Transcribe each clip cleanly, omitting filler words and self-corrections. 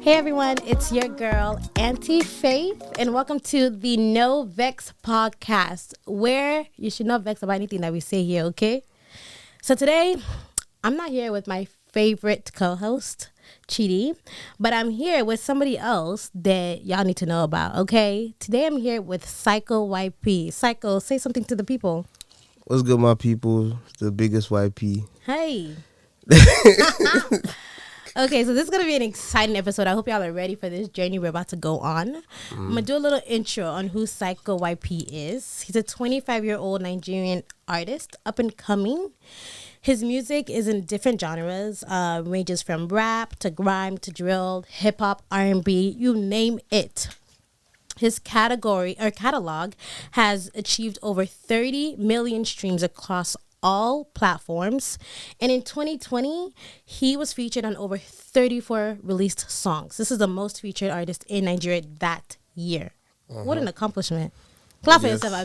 Hey everyone, it's your girl, Auntie Faith, and welcome to the NoVexPodcast, where you should not vex about anything that we say here, okay? So today, I'm not here with my favorite co-host, Chidi, but I'm here with somebody else that y'all need to know about, okay? Today I'm here with PsychoYP. Psycho, say something to the people. What's good, my people? The biggest YP. Hey. Okay, so this is going to be an exciting episode. I hope y'all are ready for this journey we're about to go on. I'm going to do a little intro on who PsychoYP is. He's a 25-year-old Nigerian artist, up and coming. His music is in different genres, ranges from rap to grime to drill, hip-hop, R&B, you name it. His catalog has achieved over 30 million streams across all platforms, and in 2020 he was featured on over 34 released songs. This is the most featured artist in Nigeria that year. What an accomplishment. Clap for yourself. I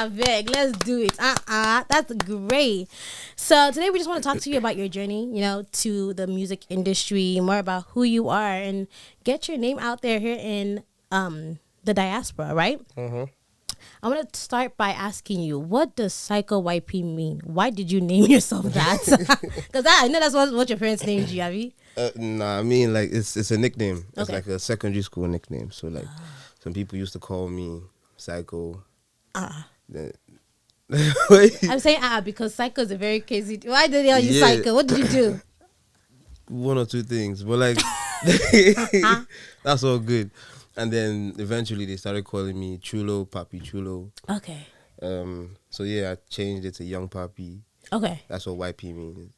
beg, let's do it. That's great. So today we just want to talk to you about your journey, to the music industry, more about who you are, and get your name out there here in the diaspora, right? I'm going to start by asking you, what does PsychoYP mean? Why did you name yourself that? Because I know that's what your parents named you, have you? Nah, I mean, like, it's a nickname. It's Okay. like a secondary school nickname. So, like, some people used to call me Psycho. Then- I'm saying because Psycho is a very crazy... Why did they call you Yeah. Psycho? What did you do? One or two things. But, like, that's all good. And then eventually they started calling me Chulo, Papi Chulo. Okay. So, yeah, I changed it to Young Papi. Okay. That's what YP means.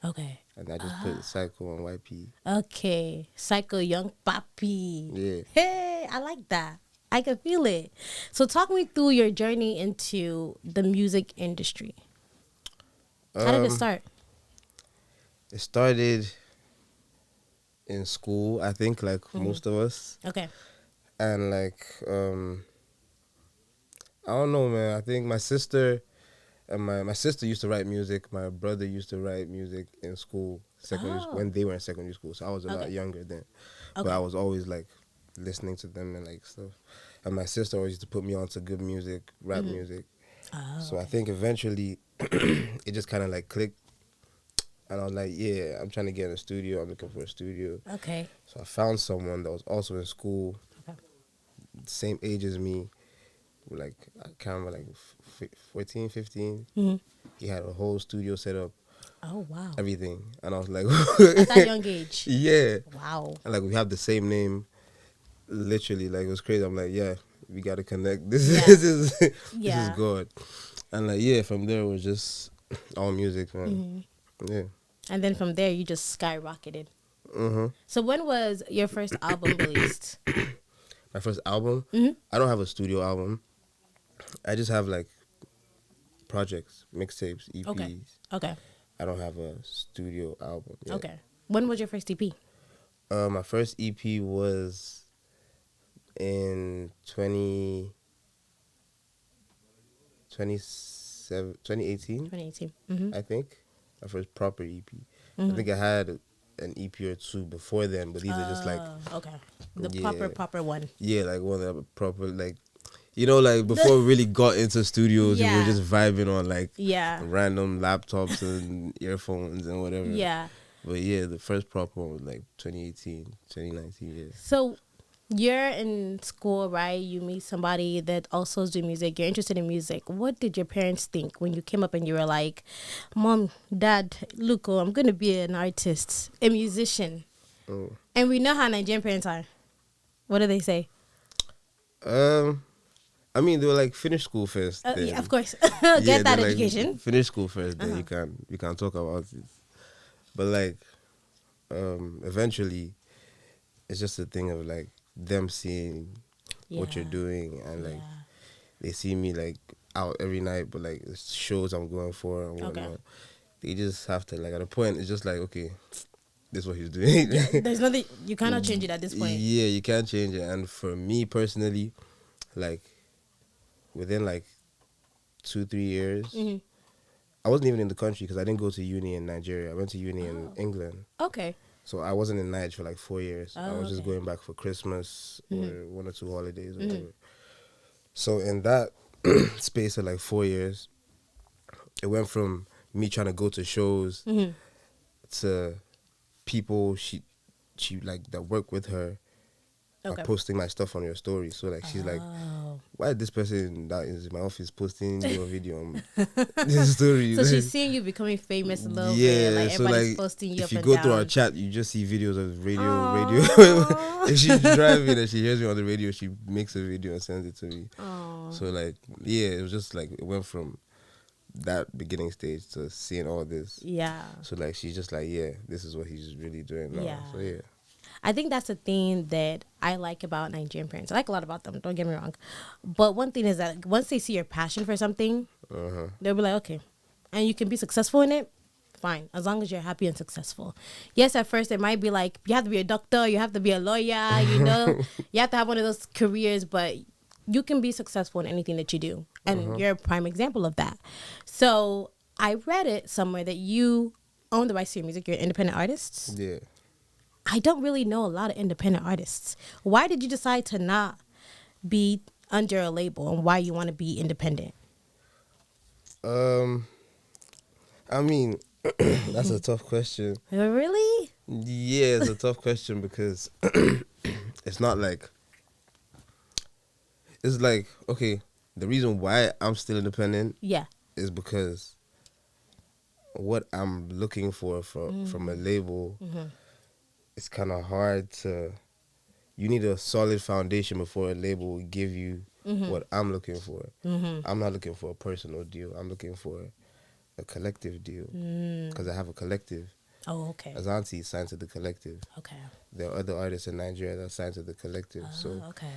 Okay. And I just put Psycho on YP. Okay. Psycho Young Papi. Yeah. Hey, I like that. I can feel it. So talk me through your journey into the music industry. How did it start? It started in school, I think, like most of us. Okay. And like, I don't know, man. I think my sister and my sister used to write music. My brother used to write music in school, when they were in secondary school. So I was a lot younger then. But I was always like listening to them and like stuff. And my sister always used to put me on to good music, rap music. So I think eventually it just kind of like clicked. And I was like, yeah, I'm trying to get in a studio. I'm looking for a studio. Okay. So I found someone that was also in school, same age as me. Like, I can't remember, like 14, 15. He had a whole studio set up. Oh, wow. Everything. And I was like... At that young age? Yeah. Wow. And like, we have the same name. Literally, like, it was crazy. I'm like, yeah, we got to connect. This is God. And like, yeah, from there it was just all music, man. Yeah. And then from there, you just skyrocketed. So when was your first album released? My first album? I don't have a studio album. I just have like projects, mixtapes, EPs. Okay. I don't have a studio album yet. Okay. When was your first EP? My first EP was in 2018, 2018. I think. My first proper EP. I think I had an EP or two before then, but these are just like... Okay. The Yeah. proper one. Yeah, like one of the proper, like... like before we really got into studios, we were just vibing on like random laptops and earphones and whatever. Yeah. But yeah, the first proper one was like 2018, 2019, yeah. So you're in school, right? You meet somebody that also is doing music. You're interested in music. What did your parents think when you came up and you were like, Mom, Dad, look, I'm going to be an artist, a musician. And we know how Nigerian parents are. What do they say? I mean, they were like, finish school first. Yeah, of course. Get that like, education. Finish school first, then you can talk about it. But like, eventually, it's just a thing of like them seeing what you're doing, and like they see me like out every night, but like the shows I'm going for and whatnot. They just have to, like, at a point, it's just like, okay, this is what he's doing. There's nothing, you cannot change it at this point. Yeah, you can't change it. And for me personally, like, within like 2-3 years, I wasn't even in the country because I didn't go to uni in Nigeria. I went to uni in England. Okay. So I wasn't in Nigeria for like 4 years. I Oh, was just okay. going back for Christmas or one or two holidays or Mm-hmm. whatever. So in that space of like 4 years, it went from me trying to go to shows Mm-hmm. to people she like that work with her are Okay. posting my stuff on your story. So like she's like, Oh. why is this person that is in my office posting your video on this story? So she's Like, seeing you becoming famous a little bit. yeah, Like so everybody's like posting you if up you and go through our down. chat, you just see videos of radio. Aww. If she's driving and she hears me on the radio, she makes a video and sends it to me. Aww. So like, yeah, it was just like it went from that beginning stage to seeing all this. Yeah. So like she's just like, yeah, this is what he's really doing now. Yeah. So yeah. I think that's the thing that I like about Nigerian parents. I like a lot about them, don't get me wrong. But one thing is that once they see your passion for something, they'll be like, okay. And you can be successful in it, fine. As long as you're happy and successful. Yes, at first it might be like, you have to be a doctor, you have to be a lawyer, you know. You have to have one of those careers, but you can be successful in anything that you do. And you're a prime example of that. So I read it somewhere that you own the rights to your music. You're an independent artist. Yeah. I don't really know a lot of independent artists. Why did you decide to not be under a label, and why you want to be independent? I mean, that's a tough question. Really? Yeah, it's a tough question because it's not like it's like, okay, the reason why I'm still independent Yeah. is because what I'm looking for from a label, it's kind of hard to. You need a solid foundation before a label will give you what I'm looking for. I'm not looking for a personal deal. I'm looking for a collective deal because I have a collective. Oh, okay. Azanti is signed to the collective. Okay. There are other artists in Nigeria that are signed to the collective. So Okay.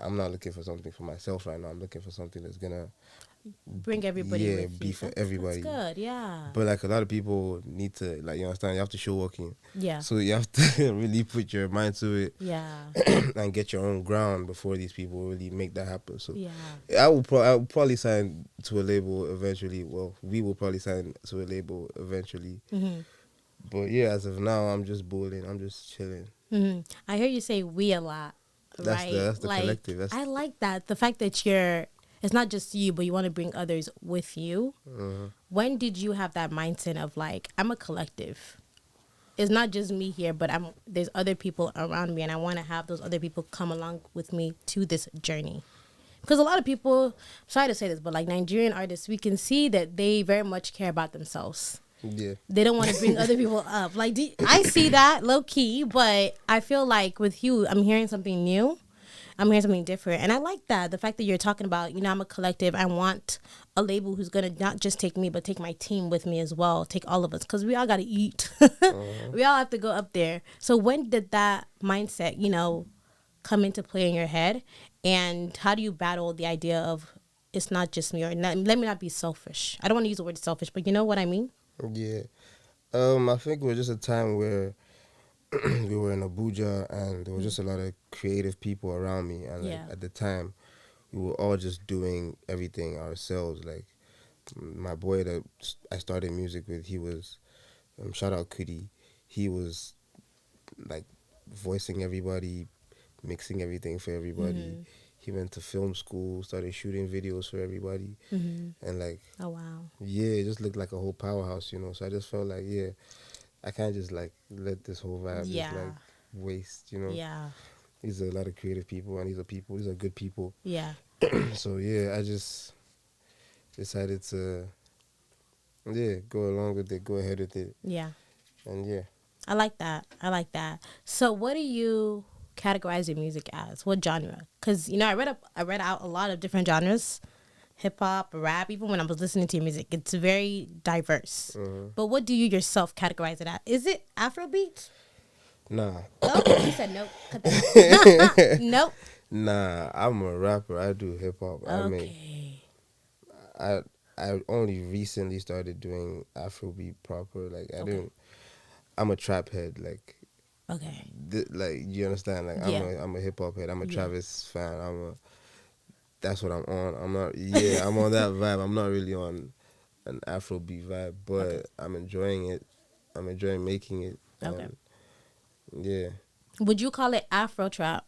I'm not looking for something for myself right now. I'm looking for something that's gonna Bring everybody with be you. for everybody. That's good, yeah. But like a lot of people need to, like, you understand, you have to show working. Yeah. So you have to really put your mind to it Yeah. and get your own ground before these people really make that happen. So Yeah. I will probably sign to a label eventually. Well, we will probably sign to a label eventually. But yeah, as of now, I'm just bowling. I'm just chilling. I hear you say we a lot, right? That's the like, collective. I like that. The fact that it's not just you, but you want to bring others with you. When did you have that mindset of like, I'm a collective? It's not just me here, but there's other people around me, and I want to have those other people come along with me to this journey. Because a lot of people, sorry to say this, but like Nigerian artists, we can see that they very much care about themselves. Yeah. They don't want to bring other people up. Like, I see that low key, but I feel like with you, I'm hearing something new. I'm hearing something different. And I like that. The fact that you're talking about, I'm a collective. I want a label who's going to not just take me, but take my team with me as well. Take all of us. Because we all got to eat. We all have to go up there. So when did that mindset, come into play in your head? And how do you battle the idea of it's not just me, or let me not be selfish? I don't want to use the word selfish, but you know what I mean? Yeah. I think it was just a time where we were in Abuja and there was just a lot of creative people around me. And like, at the time, we were all just doing everything ourselves. Like, my boy that I started music with, he was, shout out Kudi, he was like voicing everybody, mixing everything for everybody. He went to film school, started shooting videos for everybody. And like, oh wow, yeah, it just looked like a whole powerhouse, So I just felt like, yeah, I can't just like let this whole vibe just like waste, Yeah. These are a lot of creative people, and these are good people. Yeah. So yeah, I just decided to go along with it, go ahead with it. Yeah. And yeah. I like that. So what do you categorize your music as? What genre? Because I read out a lot of different genres. Hip hop, rap, even when I was listening to your music, it's very diverse. But what do you yourself categorize it as? Is it Afrobeat? Nah. Oh, you said nope. Cut that. Nope. Nah, I'm a rapper. I do hip hop. Okay. I only recently started doing Afrobeat proper. Like I'm a trap head. Like, okay. Like, you understand? Like, I'm a hip hop head. I'm a Travis fan. That's what I'm on. I'm on that vibe. I'm not really on an Afrobeat vibe, but I'm enjoying it. I'm enjoying making it. Okay. Yeah. Would you call it Afro trap?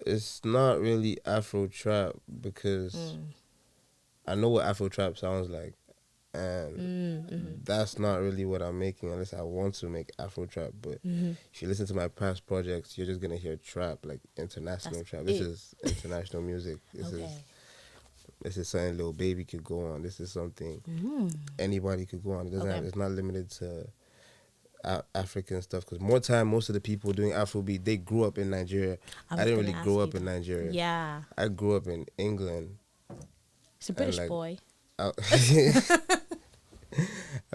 It's not really Afro trap because I know what Afro trap sounds like, and that's not really what I'm making unless I want to make Afro trap. But if you listen to my past projects, you're just gonna hear trap, like international That's trap. This it. is international music. This is something Lil Baby could go on. This is something anybody could go on. It doesn't have, it's not limited to African stuff, because most of the people doing Afrobeat, they grew up in Nigeria. I didn't really grow up in Nigeria. Yeah. I grew up in England. It's a British boy. I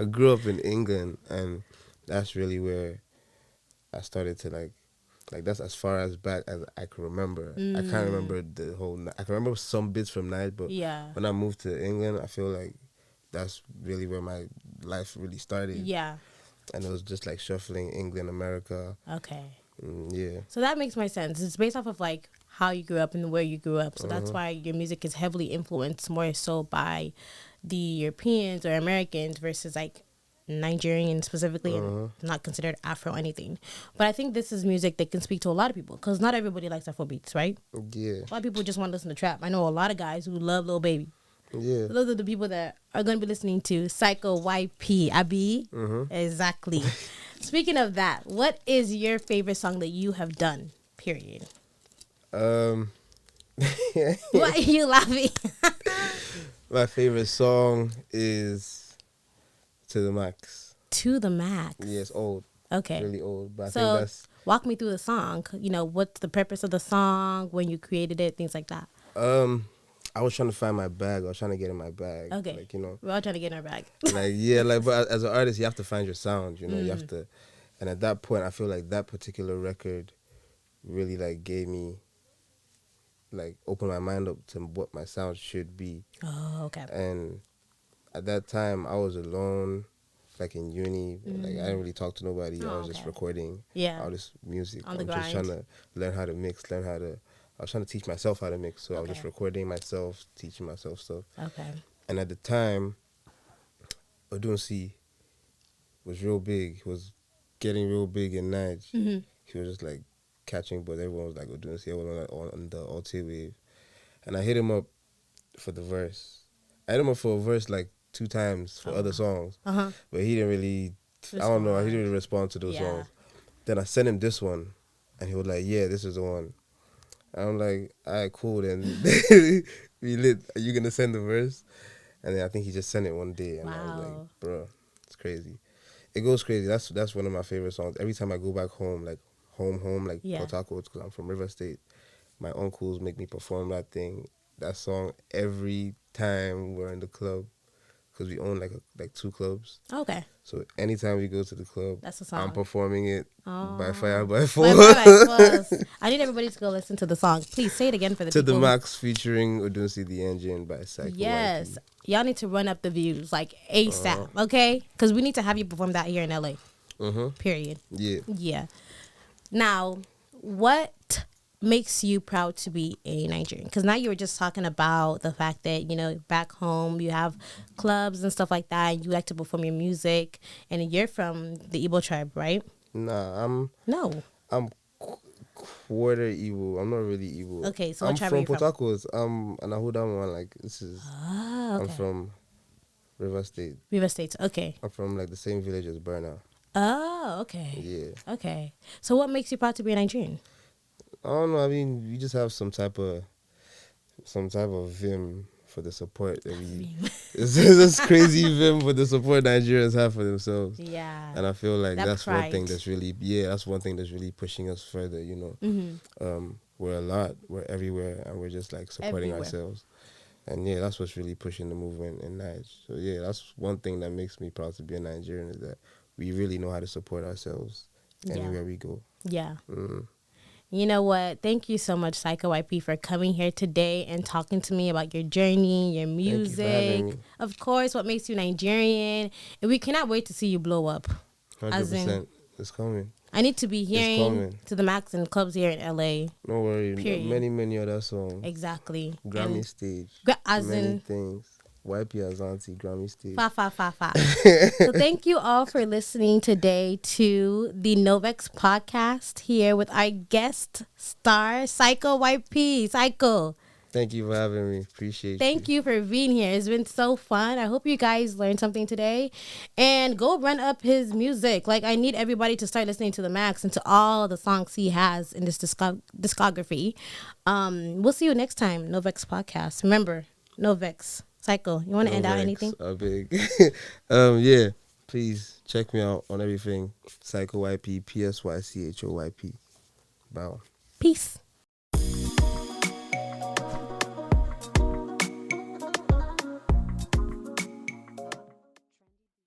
grew up in England, and that's really where I started to like that's as far as back as I can remember. I can't remember the whole. I can remember some bits from Night, but when I moved to England, I feel like that's really where my life really started. Yeah. And it was just like shuffling England, America. Okay. Yeah. So that makes more sense. It's based off of like how you grew up and where you grew up. So that's why your music is heavily influenced more so by the Europeans or Americans versus like Nigerian specifically, and not considered Afro anything. But I think this is music that can speak to a lot of people, because not everybody likes Afro beats, right? Yeah. A lot of people just want to listen to trap. I know a lot of guys who love Lil Baby. Yeah. Those are the people that are going to be listening to PsychoYP. Abi? Exactly. Speaking of that, what is your favorite song that you have done? Period. Why are you laughing? My favorite song is To the Max. To the Max. Yeah, it's old. Okay. It's really old. But I so think that's... walk me through the song. You know, what's the purpose of the song, when you created it, things like that. I was trying to find my bag. I was trying to get in my bag. Okay. Like, you know. We're all trying to get in our bag. But as an artist, you have to find your sound, you know. You have to... And at that point, I feel like that particular record really, like, gave me... like, opened my mind up to what my sound should be. Oh, okay. And at that time, I was alone, like, in uni. Like, I didn't really talk to nobody. I was just recording all this music. On the grind. Just trying to learn how to mix, I was trying to teach myself how to mix, so I was just recording myself, teaching myself stuff. Okay. And at the time, Odunsi was real big. He was getting real big in Nige. He was just like catching, but everyone was like Odunsi. Everyone was on the Alti wave. And I hit him up for the verse. I hit him up for a verse like 2 times for other songs. But he didn't really, I don't know, he didn't really respond to those songs. Then I sent him this one, and he was like, yeah, this is the one. I'm like, all right, cool, then. We lit. Are you going to send the verse? And then I think he just sent it one day. And I was like, bro, it's crazy. It goes crazy. That's one of my favorite songs. Every time I go back home, like home, like Port Harcourt, because I'm from River State, my uncles make me perform that song every time we're in the club. Because we own like 2 clubs. Okay. So anytime we go to the club, that's a song. I'm performing it by fire, by force. I need everybody to go listen to the song. Please say it again for the people. To the Max featuring Odunsi the Engine by PsychoYP. Yes. Y'all need to run up the views like ASAP, okay? Because we need to have you perform that here in LA. Period. Yeah. Yeah. Now, what makes you proud to be a Nigerian? Because now you were just talking about the fact that, you know, back home you have clubs and stuff like that, and you like to perform your music, and you're from the Igbo tribe, right? Nah, I'm quarter Igbo. I'm not really Igbo. Okay, so I'm what tribe from are you Port from? Harcourt. I'm an Ahuda one. Like, this is. I'm from River State. River State. Okay. I'm from like the same village as Burna. Oh, okay. Yeah. Okay. So what makes you proud to be a Nigerian? I don't know. I mean, we just have some type of vim for the support that we. It's this crazy vim for the support Nigerians have for themselves. Yeah. And I feel like that's pride. one thing that's really pushing us further. You know, we're everywhere, and we're just like supporting ourselves. And yeah, that's what's really pushing the movement in Nigeria. So yeah, that's one thing that makes me proud to be a Nigerian, is that we really know how to support ourselves anywhere we go. Yeah. You know what? Thank you so much, PsychoYP, for coming here today and talking to me about your journey, your music. Thank you for having me. Of course, what makes you Nigerian. And we cannot wait to see you blow up. 100%. It's coming. I need to be hearing To the Max in clubs here in LA. No worry. Many other songs. Exactly. Grammy stage. As many in things. YP Azanti, Grammy Stage. Fa. So thank you all for listening today to the NoVexPodcast here with our guest star, PsychoYP. Psycho. Thank you for having me. Appreciate Thank you for being here. It's been so fun. I hope you guys learned something today. And go run up his music. Like, I need everybody to start listening to the Max and to all the songs he has in this discography. We'll see you next time, NoVexPodcast. Remember, NoVex. Psycho, you want to end out anything? Big. Yeah. Please check me out on everything. PsychoYP, PsychoYP. Bow. Peace.